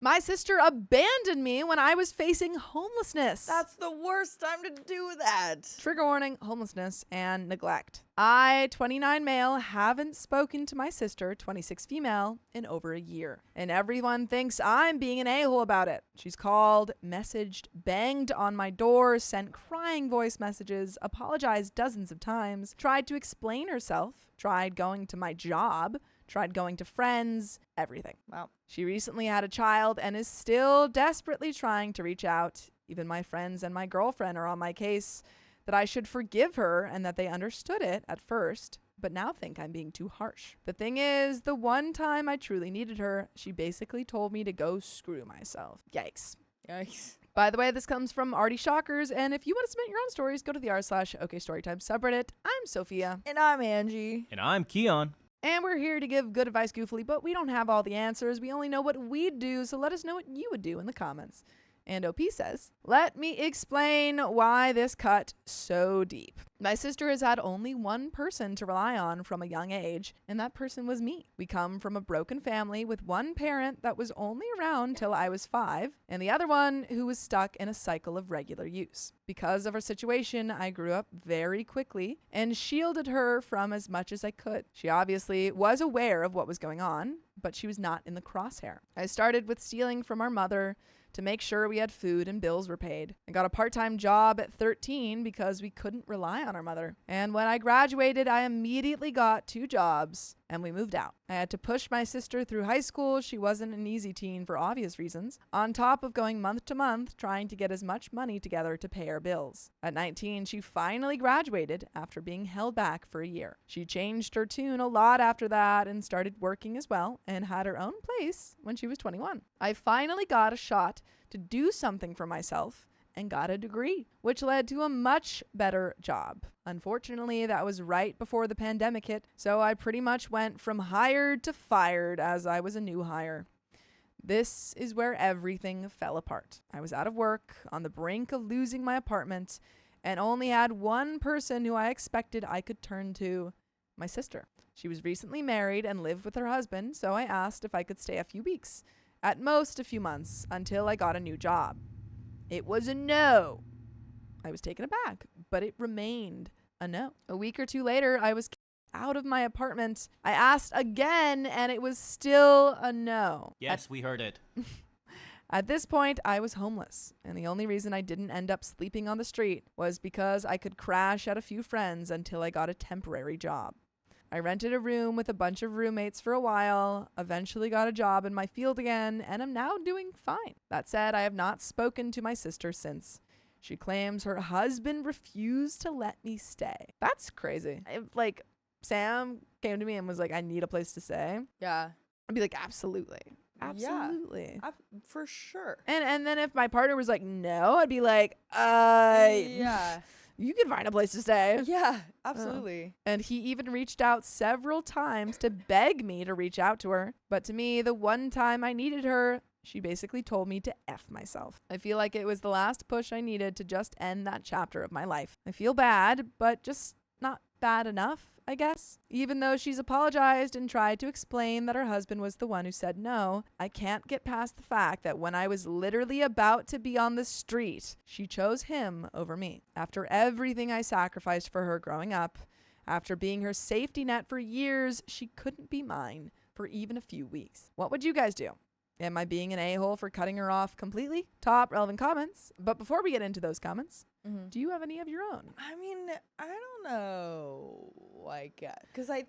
My sister abandoned me when I was facing homelessness. That's the worst time to do that. Trigger warning, homelessness, and neglect. I, 29 male, haven't spoken to my sister, 26 female, in over a year. And everyone thinks I'm being an a-hole about it. She's called, messaged, banged on my door, sent crying voice messages, apologized dozens of times, tried to explain herself, tried going to my job, tried going to friends, everything. Wow. She recently had a child and is still desperately trying to reach out. Even my friends and my girlfriend are on my case that I should forgive her and that they understood it at first, but now think I'm being too harsh. The thing is, the one time I truly needed her, she basically told me to go screw myself. Yikes. Yikes. By the way, this comes from Artie Shockers, and if you want to submit your own stories, go to the r/OKStorytime subreddit. I'm Sophia. And I'm Angie. And I'm Keon. And we're here to give good advice goofily, but we don't have all the answers. We only know what we'd do, so let us know what you would do in the comments. And OP says, let me explain why this cut so deep. My sister has had only one person to rely on from a young age, and that person was me. We come from a broken family with one parent that was only around till I was 5, and the other one who was stuck in a cycle of regular use. Because of our situation, I grew up very quickly and shielded her from as much as I could. She obviously was aware of what was going on, but she was not in the crosshair. I started with stealing from our mother to make sure we had food and bills were paid. I got a part-time job at 13 because we couldn't rely on our mother. And when I graduated, I immediately got 2 jobs and we moved out. I had to push my sister through high school. She wasn't an easy teen for obvious reasons, on top of going month to month trying to get as much money together to pay our bills. At 19, she finally graduated after being held back for a year. She changed her tune a lot after that and started working as well and had her own place when she was 21. I finally got a shot to do something for myself and got a degree, which led to a much better job. Unfortunately, that was right before the pandemic hit, so I pretty much went from hired to fired as I was a new hire. This is where everything fell apart. I was out of work, on the brink of losing my apartment, and only had one person who I expected I could turn to, my sister. She was recently married and lived with her husband, so I asked if I could stay a few weeks, at most a few months, until I got a new job. It was a no. I was taken aback, but it remained a no. A week or two later, I was out of my apartment. I asked again, and it was still a no. Yes, we heard it. At this point, I was homeless, and the only reason I didn't end up sleeping on the street was because I could crash at a few friends until I got a temporary job. I rented a room with a bunch of roommates for a while, eventually got a job in my field again, and am now doing fine. That said, I have not spoken to my sister since. She claims her husband refused to let me stay. That's crazy. Like, Sam came to me and was like, I need a place to stay. Yeah. I'd be like, absolutely. Absolutely. Yeah, for sure. And then if my partner was like, no, I'd be like, yeah. You can find a place to stay. Yeah, absolutely. And he even reached out several times to beg me to reach out to her. But to me, the one time I needed her, she basically told me to F myself. I feel like it was the last push I needed to just end that chapter of my life. I feel bad, but just not bad enough, I guess. Even though she's apologized and tried to explain that her husband was the one who said no, I can't get past the fact that when I was literally about to be on the street, she chose him over me. After everything I sacrificed for her growing up, after being her safety net for years, she couldn't be mine for even a few weeks. What would you guys do? Am I being an a-hole for cutting her off completely? Top relevant comments. But before we get into those comments, do you have any of your own? I mean, I don't know. Like, because I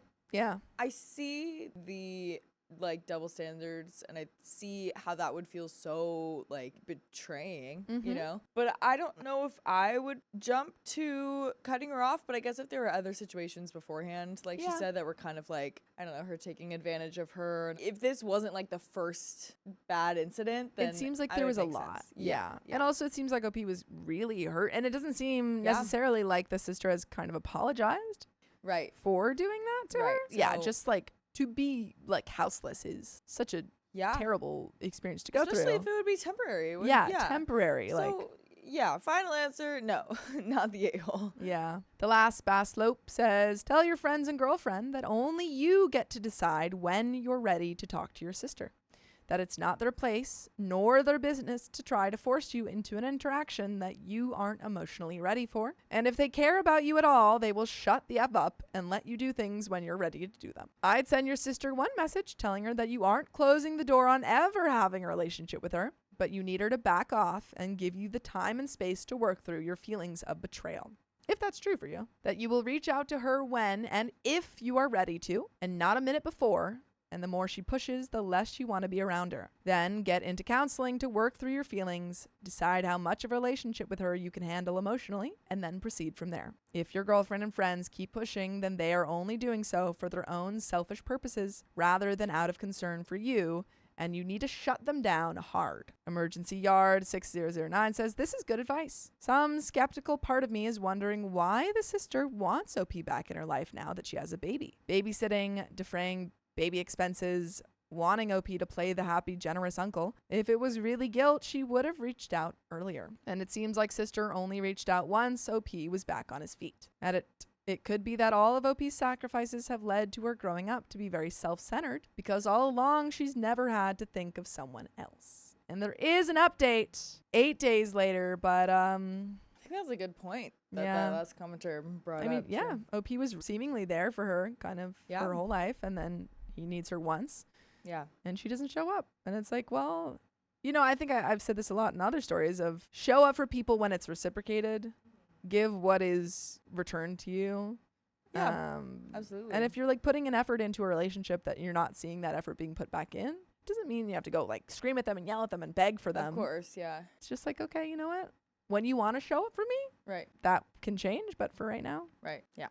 see the like double standards and I see how that would feel so like betraying, you know, but I don't know if I would jump to cutting her off. But I guess if there were other situations beforehand, like she said, that were kind of like, I don't know, her taking advantage of her. If this wasn't like the first bad incident, then it seems like there was a lot. Yeah. And also it seems like OP was really hurt, and it doesn't seem necessarily like the sister has kind of apologized for doing that to her. Yeah, just like to be like houseless is such a terrible experience to go through. Especially if it would be temporary. Temporary. So, like, final answer, no, not the a-hole. Yeah. The last Bass Slope says, tell your friends and girlfriend that only you get to decide when you're ready to talk to your sister. that it's not their place nor their business to try to force you into an interaction that you aren't emotionally ready for. And if they care about you at all, they will shut the F up and let you do things when you're ready to do them. I'd send your sister one message telling her that you aren't closing the door on ever having a relationship with her, but you need her to back off and give you the time and space to work through your feelings of betrayal. If that's true for you, that you will reach out to her when and if you are ready to, and not a minute before. And the more she pushes, the less you want to be around her. Then get into counseling to work through your feelings, decide how much of a relationship with her you can handle emotionally, and then proceed from there. If your girlfriend and friends keep pushing, then they are only doing so for their own selfish purposes rather than out of concern for you, and you need to shut them down hard. Emergency Yard 6009 says, this is good advice. Some skeptical part of me is wondering why the sister wants OP back in her life now that she has a baby. Babysitting, defraying baby expenses, wanting OP to play the happy, generous uncle. If it was really guilt, she would have reached out earlier. And it seems like sister only reached out once OP was back on his feet. It could be that all of OP's sacrifices have led to her growing up to be very self-centered because all along she's never had to think of someone else. And there is an update 8 days later, but I think that's a good point that last commenter brought up. Yeah, OP was seemingly there for her kind of her whole life, and then he needs her once. Yeah. And she doesn't show up. And it's like, well, I think I've said this a lot in other stories of show up for people when it's reciprocated. Give what is returned to you. Yeah, absolutely. And if you're like putting an effort into a relationship that you're not seeing that effort being put back in, doesn't mean you have to go like scream at them and yell at them and beg for them. Of course, yeah. It's just like, okay, you know what? When you want to show up for me, right, that can change. But for right now, right, yeah.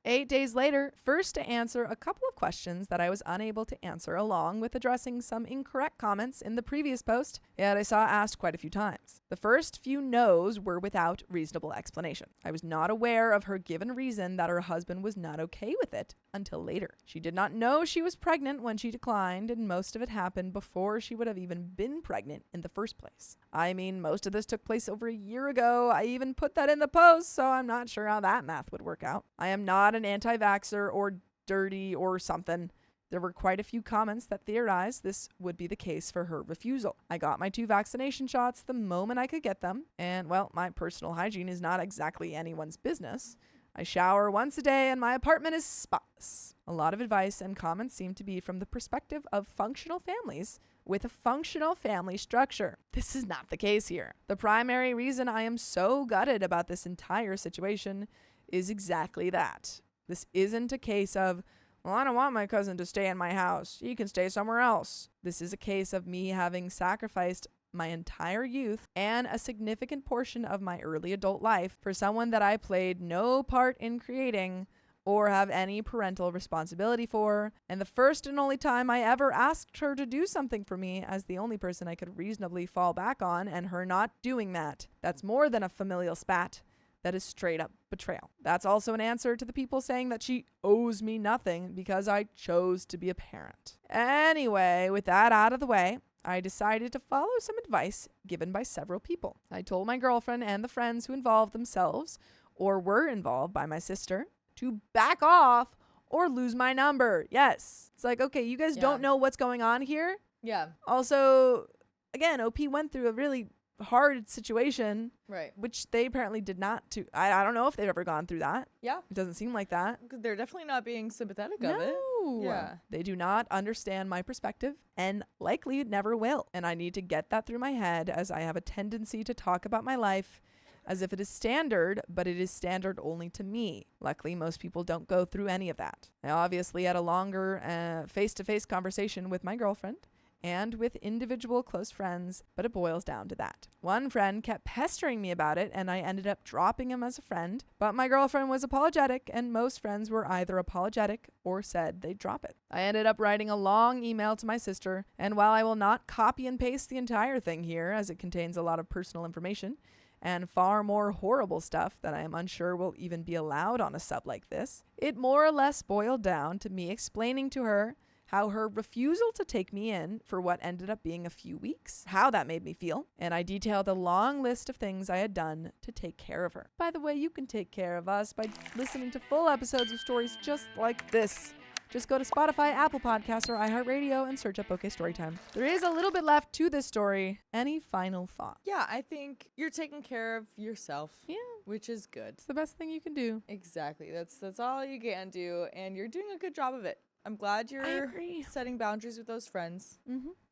8 days later, first to answer a couple of questions that I was unable to answer, along with addressing some incorrect comments in the previous post that I saw asked quite a few times. The first few no's were without reasonable explanation. I was not aware of her given reason that her husband was not okay with it until later. She did not know she was pregnant when she declined, and most of it happened before she would have even been pregnant in the first place. I mean, most of this took place over a year ago. I even put that in the post, so I'm not sure how that math would work out. I am not an anti-vaxxer or dirty or something. There were quite a few comments that theorized this would be the case for her refusal. I got my 2 vaccination shots the moment I could get them, and well, my personal hygiene is not exactly anyone's business. I shower once a day and my apartment is spotless. A lot of advice and comments seem to be from the perspective of functional families with a functional family structure. This is not the case here. The primary reason I am so gutted about this entire situation is exactly that. This isn't a case of, well, I don't want my cousin to stay in my house. He can stay somewhere else. This is a case of me having sacrificed my entire youth and a significant portion of my early adult life for someone that I played no part in creating or have any parental responsibility for, and the first and only time I ever asked her to do something for me as the only person I could reasonably fall back on, and her not doing that. That's more than a familial spat. That is straight up betrayal. That's also an answer to the people saying that she owes me nothing because I chose to be a parent. Anyway, with that out of the way, I decided to follow some advice given by several people. I told my girlfriend and the friends who involved themselves or were involved by my sister to back off or lose my number. Yes. It's like, okay, you guys don't know what's going on here. Yeah. Also, again, OP went through a really hard situation, right, which they apparently did not. I don't know if they've ever gone through that. Yeah, it doesn't seem like that. They're definitely not being sympathetic of it. Yeah, they do not understand my perspective and likely never will, and I need to get that through my head, as I have a tendency to talk about my life as if it is standard, but it is standard only to me. Luckily, most people don't go through any of that. I obviously had a longer face-to-face conversation with my girlfriend and with individual close friends, but it boils down to that. One friend kept pestering me about it, and I ended up dropping him as a friend, but my girlfriend was apologetic, and most friends were either apologetic or said they'd drop it. I ended up writing a long email to my sister, and while I will not copy and paste the entire thing here, as it contains a lot of personal information and far more horrible stuff that I am unsure will even be allowed on a sub like this, it more or less boiled down to me explaining to her how her refusal to take me in for what ended up being a few weeks, how that made me feel, and I detailed a long list of things I had done to take care of her. By the way, you can take care of us by listening to full episodes of stories just like this Just go to Spotify, Apple Podcasts, or iHeartRadio and search up OK Storytime. There is a little bit left to this story. Any final thoughts? Yeah, I think you're taking care of yourself. Yeah. Which is good. It's the best thing you can do. Exactly. That's all you can do, and you're doing a good job of it. I'm glad you're setting boundaries with those friends,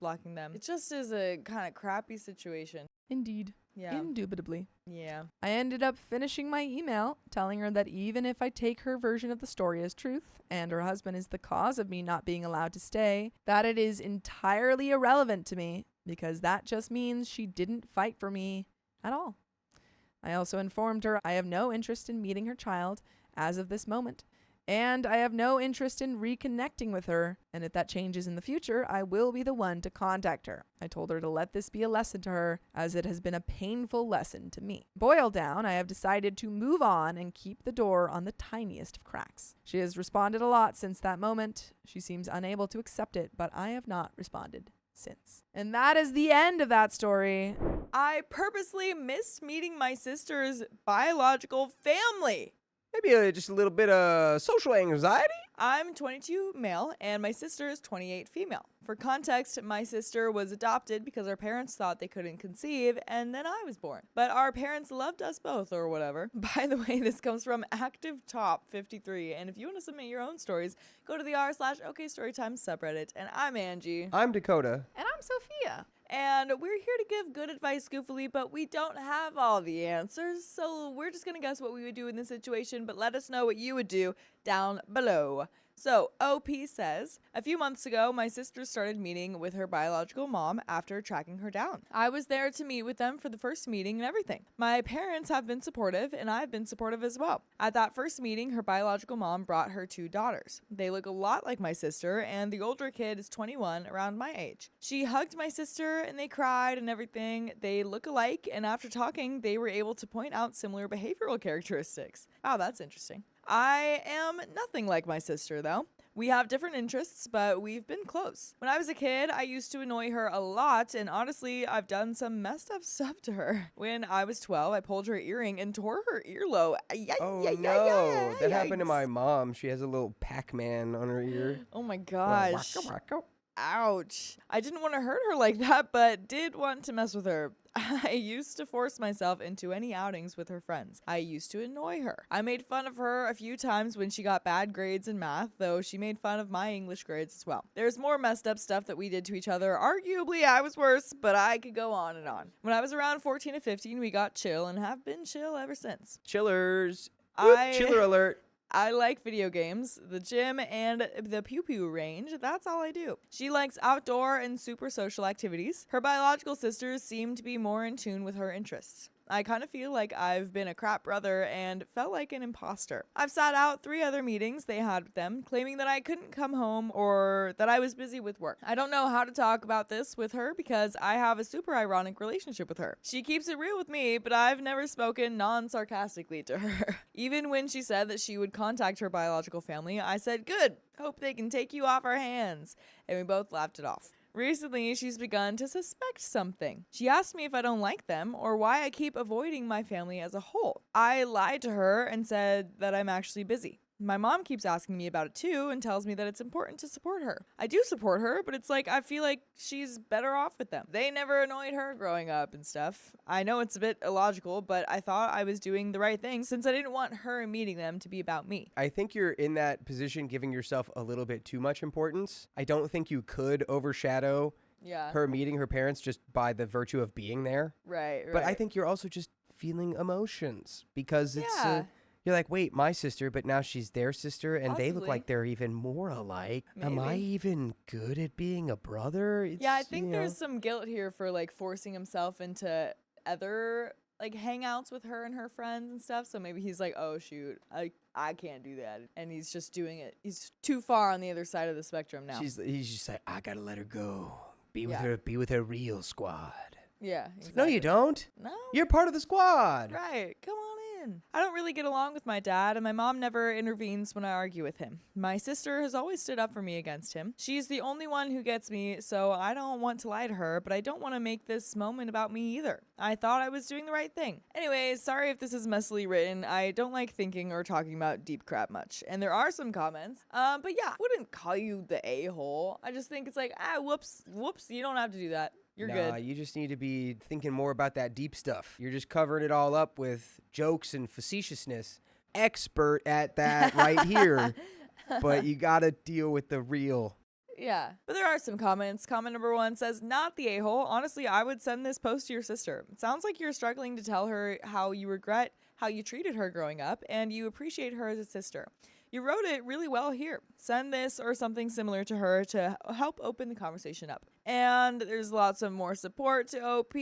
blocking them. It just is a kind of crappy situation. Indeed. Yeah. Indubitably. Yeah. I ended up finishing my email, telling her that even if I take her version of the story as truth, and her husband is the cause of me not being allowed to stay, that it is entirely irrelevant to me, because that just means she didn't fight for me at all. I also informed her I have no interest in meeting her child as of this moment, and I have no interest in reconnecting with her, and if that changes in the future, I will be the one to contact her. I told her to let this be a lesson to her, as it has been a painful lesson to me. Boiled down, I have decided to move on and keep the door on the tiniest of cracks. She has responded a lot since that moment. She seems unable to accept it, but I have not responded since. And that is the end of that story. I purposely missed meeting my sister's biological family. Maybe just a little bit of social anxiety? I'm 22 male and my sister is 28 female. For context, my sister was adopted because our parents thought they couldn't conceive and then I was born. But our parents loved us both or whatever. By the way, this comes from Active Top 53, and if you want to submit your own stories, go to the r/OKStorytime subreddit. And I'm Angie. I'm Dakota. And I'm Sophia. And we're here to give good advice goofily, but we don't have all the answers, so we're just gonna guess what we would do in this situation, but let us know what you would do down below. So, OP says, a few months ago, my sister started meeting with her biological mom after tracking her down. I was there to meet with them for the first meeting and everything. My parents have been supportive, and I've been supportive as well. At that first meeting, her biological mom brought her 2 daughters. They look a lot like my sister, and the older kid is 21, around my age. She hugged my sister, and they cried and everything. They look alike, and after talking, they were able to point out similar behavioral characteristics. Wow, that's interesting. I am nothing like my sister, though. We have different interests, but we've been close. When I was a kid, I used to annoy her a lot, and honestly, I've done some messed up stuff to her. When I was 12, I pulled her earring and tore her earlobe. No, that happened to my mom. She has a little Pac-Man on her ear. Oh my gosh. Ouch. I didn't want to hurt her like that, but did want to mess with her. I used to force myself into any outings with her friends. I used to annoy her. I made fun of her a few times when she got bad grades in math, though she made fun of my English grades as well. There's more messed up stuff that we did to each other. Arguably, I was worse, but I could go on and on. When I was around 14 to 15, we got chill and have been chill ever since. Chillers. Chiller alert. I like video games, the gym, and the pew-pew range. That's all I do. She likes outdoor and super social activities. Her biological sisters seem to be more in tune with her interests. I kind of feel like I've been a crap brother and felt like an imposter. I've sat out 3 other meetings they had with them, claiming that I couldn't come home or that I was busy with work. I don't know how to talk about this with her because I have a super ironic relationship with her. She keeps it real with me, but I've never spoken non-sarcastically to her. Even when she said that she would contact her biological family, I said, good, hope they can take you off our hands. And we both laughed it off. Recently, she's begun to suspect something. She asked me if I don't like them or why I keep avoiding my family as a whole. I lied to her and said that I'm actually busy. My mom keeps asking me about it too and tells me that it's important to support her. I do support her, but it's like I feel like she's better off with them. They never annoyed her growing up and stuff. I know it's a bit illogical, but I thought I was doing the right thing since I didn't want her meeting them to be about me. I think you're in that position giving yourself a little bit too much importance. I don't think you could overshadow her meeting her parents just by the virtue of being there. Right. But I think you're also just feeling emotions because it's... You're like, wait, my sister, but now she's their sister, and Possibly. They look like they're even more alike. Maybe. Am I even good at being a brother? I think there's some guilt here for, like, forcing himself into other, like, hangouts with her and her friends and stuff. So maybe he's like, oh, shoot, I can't do that. And he's just doing it. He's too far on the other side of the spectrum now. He's just like, I gotta let her go. Be with her real squad. Yeah, exactly. No, you don't. No? You're part of the squad. Right. Come on in. in. I don't really get along with my dad, and my mom never intervenes when I argue with him. My sister has always stood up for me against him. She's the only one who gets me, so I don't want to lie to her, but I don't want to make this moment about me either. I thought I was doing the right thing. Anyways, sorry if this is messily written. I don't like thinking or talking about deep crap much. And there are some comments. But yeah, I wouldn't call you the a-hole. I just think it's like, whoops, you don't have to do that. You're good. You just need to be thinking more about that deep stuff. You're just covering it all up with jokes and facetiousness. Expert at that right here. But you gotta deal with the real. Yeah, but there are some comments. Comment number 1 says, not the a-hole. Honestly, I would send this post to your sister. It sounds like you're struggling to tell her how you regret how you treated her growing up and you appreciate her as a sister. You wrote it really well here. Send this or something similar to her to help open the conversation up. And there's lots of more support to OP,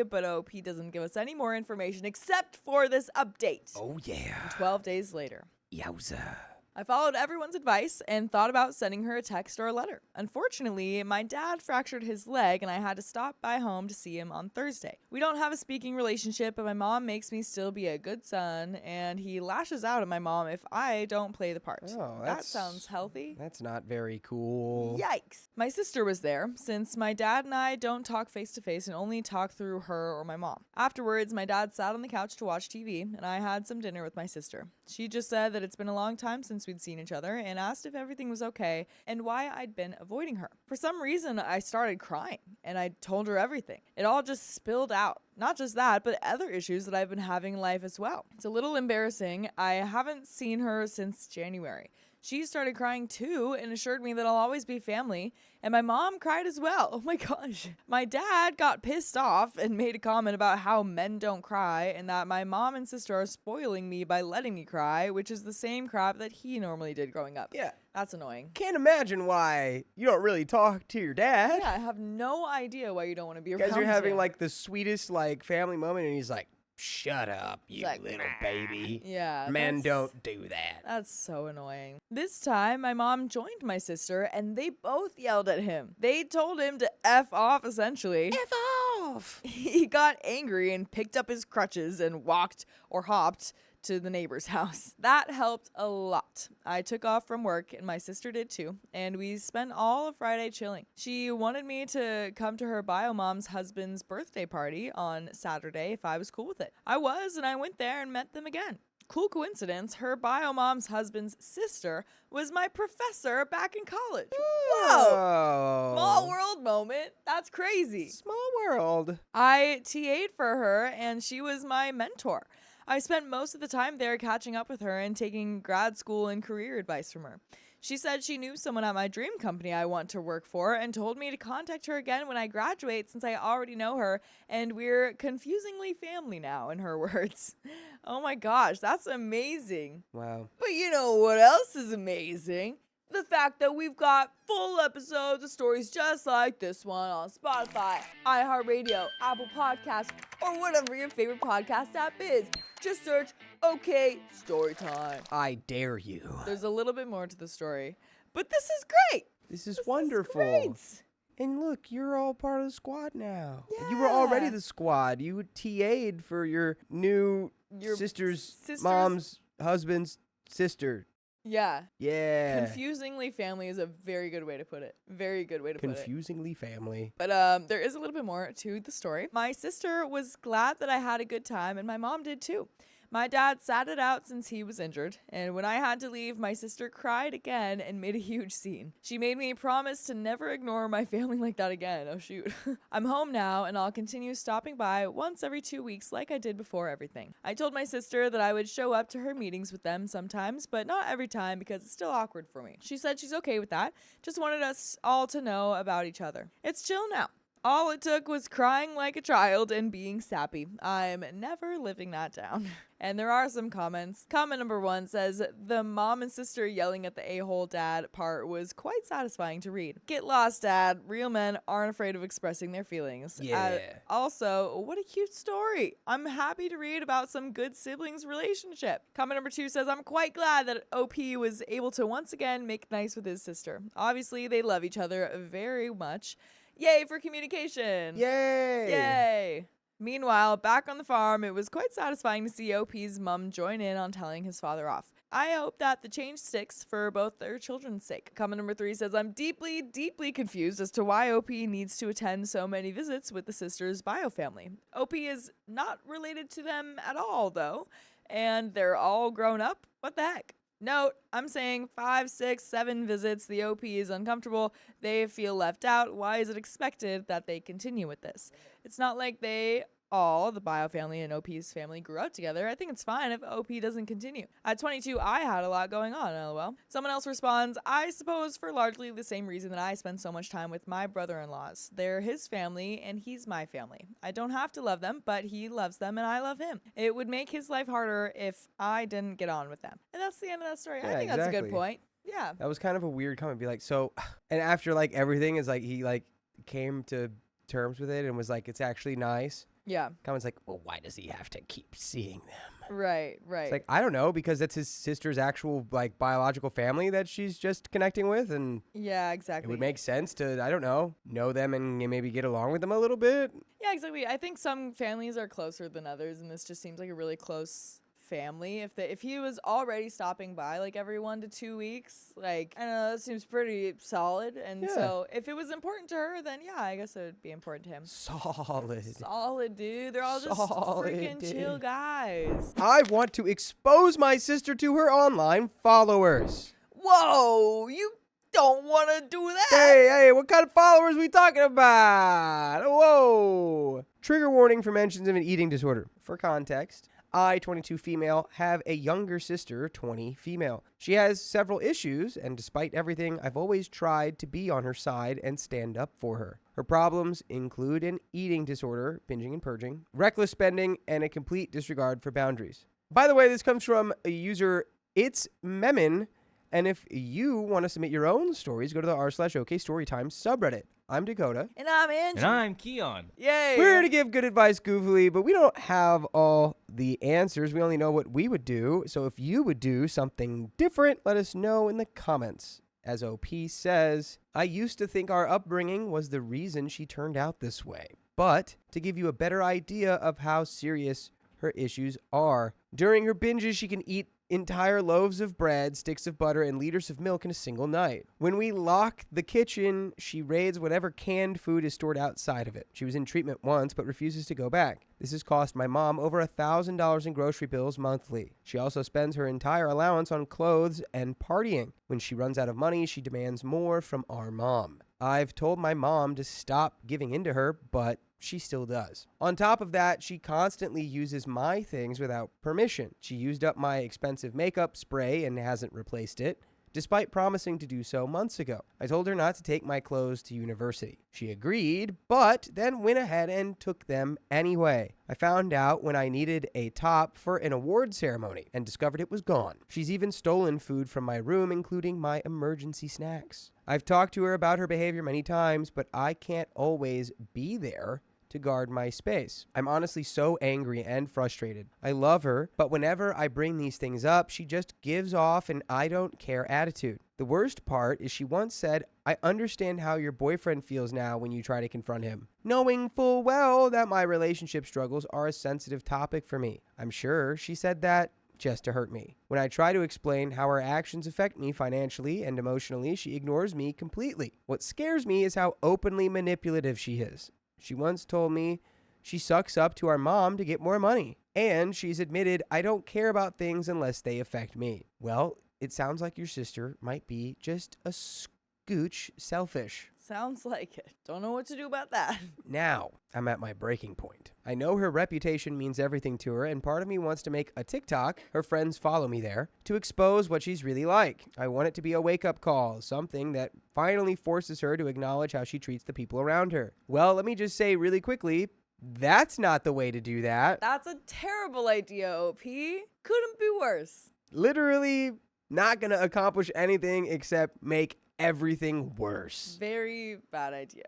but OP doesn't give us any more information except for this update. Oh, yeah. 12 days later. Yowza. I followed everyone's advice and thought about sending her a text or a letter. Unfortunately, my dad fractured his leg and I had to stop by home to see him on Thursday. We don't have a speaking relationship, but my mom makes me still be a good son, and he lashes out at my mom if I don't play the part. Oh, that sounds healthy. That's not very cool. Yikes. My sister was there, since my dad and I don't talk face to face and only talk through her or my mom. Afterwards, my dad sat on the couch to watch TV, and I had some dinner with my sister. She just said that it's been a long time since we'd seen each other and asked if everything was okay and why I'd been avoiding her. For some reason, I started crying and I told her everything. It all just spilled out. Not just that, but other issues that I've been having in life as well. It's a little embarrassing. I haven't seen her since January. She started crying too and assured me that I'll always be family. And my mom cried as well. Oh my gosh. My dad got pissed off and made a comment about how men don't cry and that my mom and sister are spoiling me by letting me cry, which is the same crap that he normally did growing up. Yeah. That's annoying. Can't imagine why you don't really talk to your dad. Yeah, I have no idea why you don't want to be around him. Because you're having like the sweetest like family moment and he's like, shut up, you like, little baby. Yeah. Men don't do that. That's so annoying. This time, my mom joined my sister, and they both yelled at him. They told him to F off, essentially. F off! He got angry and picked up his crutches and walked or hopped to the neighbor's house. That helped a lot. I took off from work and my sister did too, and we spent all of Friday chilling. She wanted me to come to her bio mom's husband's birthday party on Saturday if I was cool with it. I was, and I went there and met them again. Cool coincidence, her bio mom's husband's sister was my professor back in college. Whoa! Small world moment. That's crazy. Small world. I TA'd for her and she was my mentor. I spent most of the time there catching up with her and taking grad school and career advice from her. She said she knew someone at my dream company I want to work for and told me to contact her again when I graduate since I already know her and we're confusingly family now, in her words. Oh my gosh, that's amazing. Wow. But you know what else is amazing? The fact that we've got full episodes of stories just like this one on Spotify, iHeartRadio, Apple Podcasts, or whatever your favorite podcast app is. Just search OK Storytime. I dare you. There's a little bit more to the story, but this is great. This is wonderful. Great. And look, you're all part of the squad now. Yeah. You were already the squad. You TA'd for your new sister's mom's husband's sister. Yeah. Yeah. Confusingly family is a very good way to put it. Very good way to put it. Confusingly family. But there is a little bit more to the story. My sister was glad that I had a good time, and my mom did too. My dad sat it out since he was injured, and when I had to leave, my sister cried again and made a huge scene. She made me promise to never ignore my family like that again. Oh shoot. I'm home now, and I'll continue stopping by once every 2 weeks like I did before everything. I told my sister that I would show up to her meetings with them sometimes, but not every time because it's still awkward for me. She said she's okay with that, just wanted us all to know about each other. It's chill now. All it took was crying like a child and being sappy. I'm never living that down. And there are some comments. Comment number 1 says, the mom and sister yelling at the a-hole dad part was quite satisfying to read. Get lost, dad. Real men aren't afraid of expressing their feelings. Yeah. Also, what a cute story. I'm happy to read about some good siblings relationship. Comment number 2 says, I'm quite glad that OP was able to once again make nice with his sister. Obviously, they love each other very much. Yay for communication. Yay. Yay. Meanwhile, back on the farm, it was quite satisfying to see OP's mom join in on telling his father off. I hope that the change sticks for both their children's sake. Comment number 3 says, I'm deeply, deeply confused as to why OP needs to attend so many visits with the sister's bio family. OP is not related to them at all, though, and they're all grown up. What the heck? Note, I'm saying 5, 6, 7 visits. The OP is uncomfortable. They feel left out. Why is it expected that they continue with this? It's not like they all, the bio family and OP's family, grew up together. I think it's fine if OP doesn't continue. At 22, I had a lot going on, lol. Someone else responds, I suppose for largely the same reason that I spend so much time with my brother-in-laws. They're his family and he's my family. I don't have to love them, but he loves them and I love him. It would make his life harder if I didn't get on with them. And that's the end of that story. Yeah, I think exactly. That's a good point. Yeah. That was kind of a weird comment. Be like, so, and after like everything is like, he like came to terms with it and was like, it's actually nice. Yeah. Comment's like, well, why does he have to keep seeing them? Right. It's like, I don't know, because that's his sister's actual like biological family that she's just connecting with, and yeah, exactly. It would make sense to, I don't know them and maybe get along with them a little bit. Yeah, exactly. I think some families are closer than others, and this just seems like a really close family. If he was already stopping by like every 1 to 2 weeks, like, I don't know, that seems pretty solid. And so if it was important to her, then yeah, I guess it would be important to him. Solid, dude. They're all just freaking chill guys. I want to expose my sister to her online followers. Whoa, you don't want to do that. Hey, what kind of followers are we talking about? Whoa. Trigger warning for mentions of an eating disorder. For context, I, 22 female, have a younger sister, 20 female. She has several issues, and despite everything, I've always tried to be on her side and stand up for her. Her problems include an eating disorder, binging and purging, reckless spending, and a complete disregard for boundaries. By the way, this comes from a user, It's Memin, and if you want to submit your own stories, go to the r/OK Storytime subreddit. I'm Dakota. And I'm Andrew. And I'm Keon. Yay. We're here to give good advice goofily, but we don't have all the answers. We only know what we would do. So if you would do something different, let us know in the comments. As OP says, I used to think our upbringing was the reason she turned out this way. But to give you a better idea of how serious her issues are, during her binges, she can eat entire loaves of bread, sticks of butter, and liters of milk in a single night. When we lock the kitchen, she raids whatever canned food is stored outside of it. She was in treatment once, but refuses to go back. This has cost my mom over $1,000 in grocery bills monthly. She also spends her entire allowance on clothes and partying. When she runs out of money, she demands more from our mom. I've told my mom to stop giving in to her, but she still does. On top of that, she constantly uses my things without permission. She used up my expensive makeup spray and hasn't replaced it, despite promising to do so months ago. I told her not to take my clothes to university. She agreed, but then went ahead and took them anyway. I found out when I needed a top for an award ceremony and discovered it was gone. She's even stolen food from my room, including my emergency snacks. I've talked to her about her behavior many times, but I can't always be there to guard my space. I'm honestly so angry and frustrated. I love her, but whenever I bring these things up, she just gives off an I don't care attitude. The worst part is she once said, I understand how your boyfriend feels now when you try to confront him, knowing full well that my relationship struggles are a sensitive topic for me. I'm sure she said that just to hurt me. When I try to explain how her actions affect me financially and emotionally, she ignores me completely. What scares me is how openly manipulative she is. She once told me she sucks up to our mom to get more money. And she's admitted, I don't care about things unless they affect me. Well, it sounds like your sister might be just a scooch selfish. Sounds like it. Don't know what to do about that. Now, I'm at my breaking point. I know her reputation means everything to her, and part of me wants to make a TikTok, her friends follow me there, to expose what she's really like. I want it to be a wake-up call, something that finally forces her to acknowledge how she treats the people around her. Well, let me just say really quickly, that's not the way to do that. That's a terrible idea, OP. Couldn't be worse. Literally not going to accomplish anything except make everything worse. Very bad idea.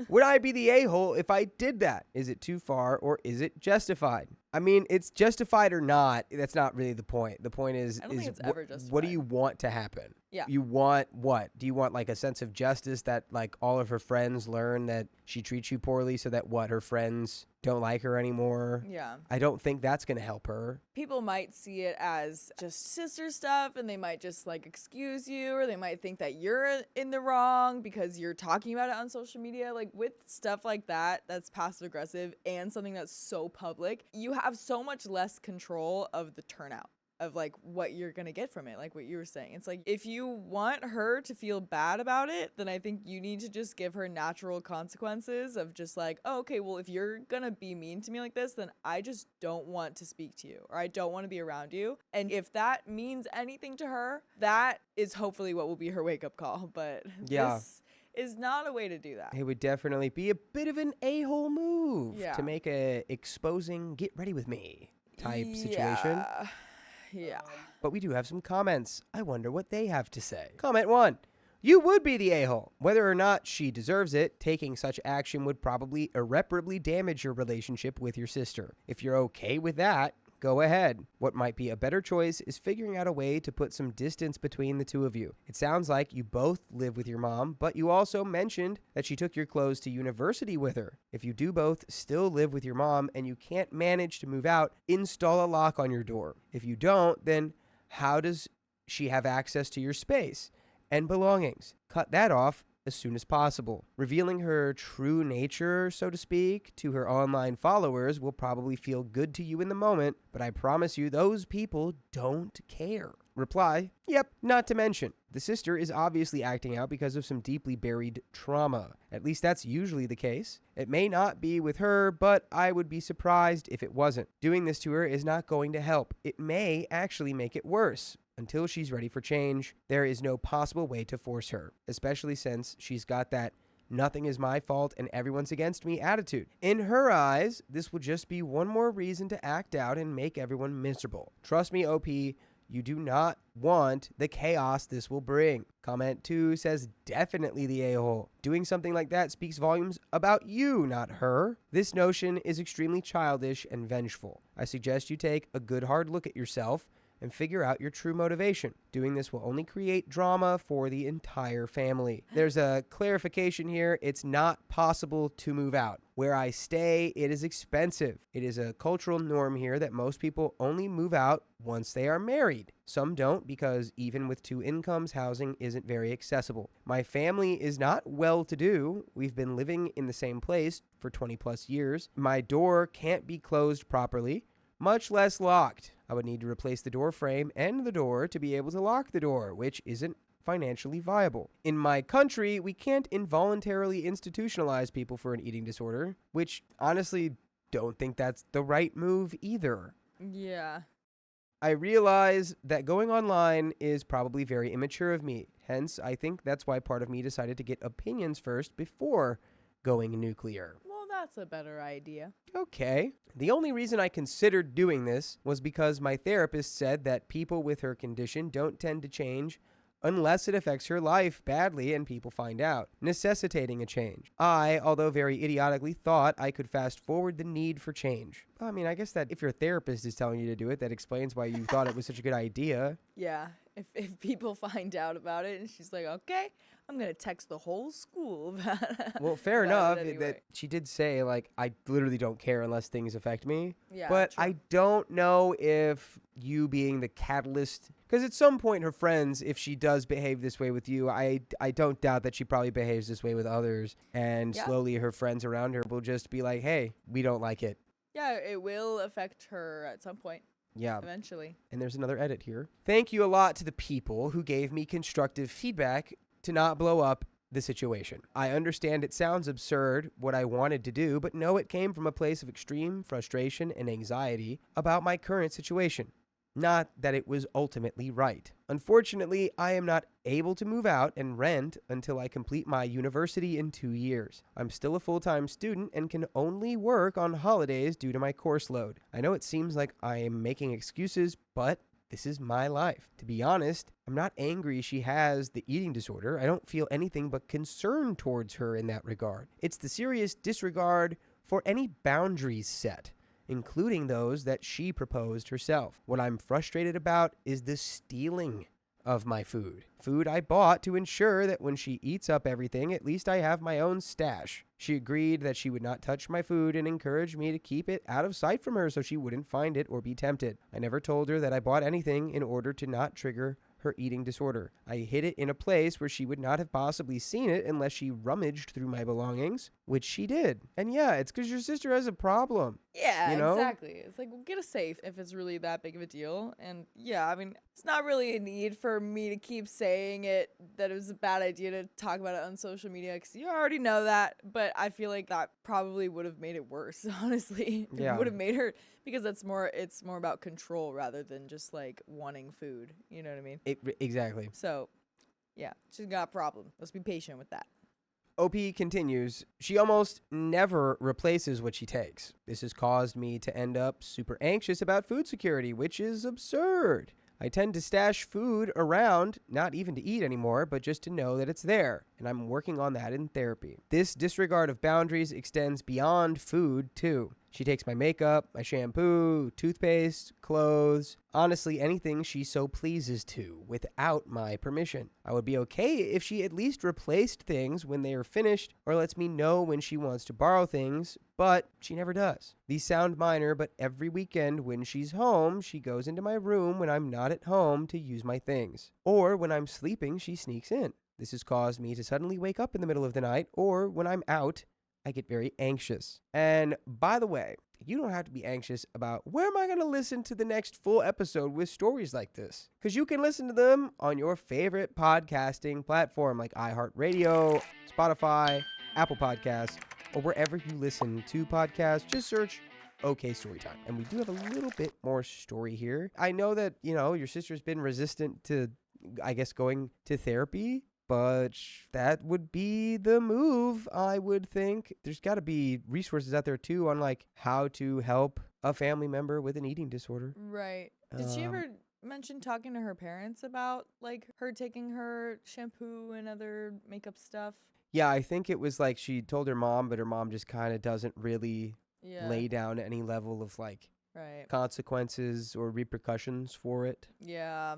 Would I be the a-hole if I did that? Is it too far or is it justified? I mean, it's justified or not. That's not really the point. The point is, I don't think it's ever justified. What do you want to happen? Yeah. You want what? Do you want like a sense of justice that like all of her friends learn that she treats you poorly so that what, her friends don't like her anymore? Yeah. I don't think that's going to help her. People might see it as just sister stuff and they might just like excuse you, or they might think that you're in the wrong because you're talking about it on social media. Like with stuff like that, that's passive aggressive and something that's so public, you have so much less control of the turnout of like what you're gonna get from it. Like what you were saying, it's like if you want her to feel bad about it, then I think you need to just give her natural consequences of just like, oh, okay, well, if you're gonna be mean to me like this, then I just don't want to speak to you, or I don't want to be around you. And if that means anything to her, that is hopefully what will be her wake-up call. But this is not a way to do that. It would definitely be a bit of an a-hole move to make a exposing get ready with me type situation. Yeah. But we do have some comments. I wonder what they have to say. Comment 1. You would be the a-hole. Whether or not she deserves it, taking such action would probably irreparably damage your relationship with your sister. If you're okay with that, go ahead. What might be a better choice is figuring out a way to put some distance between the two of you. It sounds like you both live with your mom, but you also mentioned that she took your clothes to university with her. If you do both still live with your mom and you can't manage to move out, install a lock on your door. If you don't, then how does she have access to your space and belongings? Cut that off as soon as possible. Revealing her true nature, so to speak, to her online followers will probably feel good to you in the moment, but I promise you those people don't care. Reply, yep, not to mention, the sister is obviously acting out because of some deeply buried trauma. At least that's usually the case. It may not be with her, but I would be surprised if it wasn't. Doing this to her is not going to help. It may actually make it worse. Until she's ready for change, there is no possible way to force her, especially since she's got that nothing is my fault and everyone's against me attitude. In her eyes, this will just be one more reason to act out and make everyone miserable. Trust me, OP, you do not want the chaos this will bring. Comment 2 says definitely the a-hole. Doing something like that speaks volumes about you, not her. This notion is extremely childish and vengeful. I suggest you take a good hard look at yourself and figure out your true motivation. Doing this will only create drama for the entire family. There's a clarification here. It's not possible to move out. Where I stay, it is expensive. It is a cultural norm here that most people only move out once they are married. Some don't because even with 2 incomes, housing isn't very accessible. My family is not well-to-do. We've been living in the same place for 20 plus years. My door can't be closed properly, much less locked. I would need to replace the door frame and the door to be able to lock the door, which isn't financially viable. In my country, we can't involuntarily institutionalize people for an eating disorder, which honestly don't think that's the right move either. Yeah. I realize that going online is probably very immature of me. Hence, I think that's why part of me decided to get opinions first before going nuclear. That's a better idea. Okay. The only reason I considered doing this was because my therapist said that people with her condition don't tend to change unless it affects her life badly and people find out, necessitating a change. I, although very idiotically, thought I could fast forward the need for change. I mean, I guess that if your therapist is telling you to do it, that explains why you thought it was such a good idea. Yeah. If people find out about it and she's like, okay, I'm going to text the whole school. Well, fair enough that she did say, like, I literally don't care unless things affect me. Yeah, but true. I don't know if you being the catalyst, because at some point her friends, if she does behave this way with you, I don't doubt that she probably behaves this way with others. And slowly her friends around her will just be like, hey, we don't like it. Yeah, it will affect her at some point. Yeah. Eventually. And there's another edit here. Thank you a lot to the people who gave me constructive feedback to not blow up the situation. I understand it sounds absurd what I wanted to do, but know it came from a place of extreme frustration and anxiety about my current situation. Not that it was ultimately right. Unfortunately, I am not able to move out and rent until I complete my university in 2 years. I'm still a full-time student and can only work on holidays due to my course load. I know it seems like I am making excuses, but this is my life. To be honest, I'm not angry she has the eating disorder. I don't feel anything but concern towards her in that regard. It's the serious disregard for any boundaries set. including those that she proposed herself. What I'm frustrated about is the stealing of my food. Food I bought to ensure that when she eats up everything, at least I have my own stash. She agreed that she would not touch my food and encouraged me to keep it out of sight from her so she wouldn't find it or be tempted. I never told her that I bought anything in order to not trigger her eating disorder. I hid it in a place where she would not have possibly seen it unless she rummaged through my belongings, which she did. And yeah, it's because your sister has a problem. Yeah, you know? Exactly. It's like, well, get a safe if it's really that big of a deal. And yeah, I mean, it's not really a need for me to keep saying it that it was a bad idea to talk about it on social media because you already know that. But I feel like that probably would have made it worse, honestly. Yeah. It would have made her, because it's more about control rather than just like wanting food. You know what I mean? Exactly. So yeah, she's got a problem. Let's be patient with that. OP continues, she almost never replaces what she takes. This has caused me to end up super anxious about food security, which is absurd. I tend to stash food around, not even to eat anymore, but just to know that it's there, and I'm working on that in therapy. This disregard of boundaries extends beyond food, too. She takes my makeup, my shampoo, toothpaste, clothes, honestly anything she so pleases to, without my permission. I would be okay if she at least replaced things when they are finished, or lets me know when she wants to borrow things, but she never does. These sound minor, but every weekend when she's home, she goes into my room when I'm not at home to use my things. Or when I'm sleeping, she sneaks in. This has caused me to suddenly wake up in the middle of the night, or when I'm out, I get very anxious. And by the way, you don't have to be anxious about where am I going to listen to the next full episode with stories like this? Because you can listen to them on your favorite podcasting platform like iHeartRadio, Spotify, Apple Podcasts, or wherever you listen to podcasts. Just search OK Storytime. And we do have a little bit more story here. I know that, your sister's been resistant to, I guess, going to therapy. But that would be the move, I would think. There's got to be resources out there, too, on, like, how to help a family member with an eating disorder. Right. Did she ever mention talking to her parents about, like, her taking her shampoo and other makeup stuff? Yeah, I think it was, like, she told her mom, but her mom just kind of doesn't really lay down any level of, like, consequences or repercussions for it. Yeah,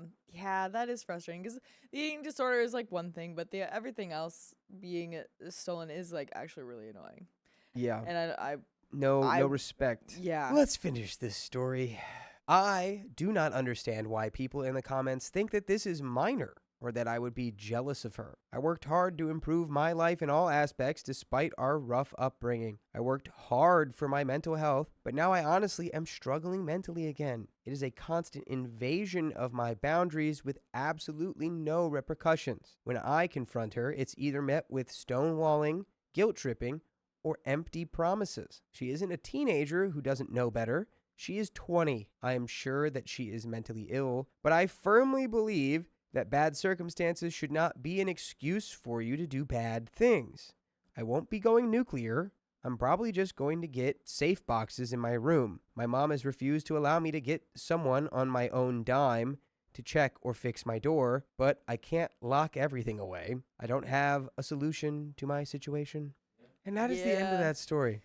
that is frustrating because the eating disorder is like one thing, but everything else being stolen is like actually really annoying. Yeah, and I no respect. Yeah, let's finish this story. I do not understand why people in the comments think that this is minor, or that I would be jealous of her. I worked hard to improve my life in all aspects despite our rough upbringing. I worked hard for my mental health, but now I honestly am struggling mentally again. It is a constant invasion of my boundaries with absolutely no repercussions. When I confront her, it's either met with stonewalling, guilt tripping, or empty promises. She isn't a teenager who doesn't know better. She is 20. I am sure that she is mentally ill, but I firmly believe that bad circumstances should not be an excuse for you to do bad things. I won't be going nuclear. I'm probably just going to get safe boxes in my room. My mom has refused to allow me to get someone on my own dime to check or fix my door, but I can't lock everything away. I don't have a solution to my situation. And that is the end of that story.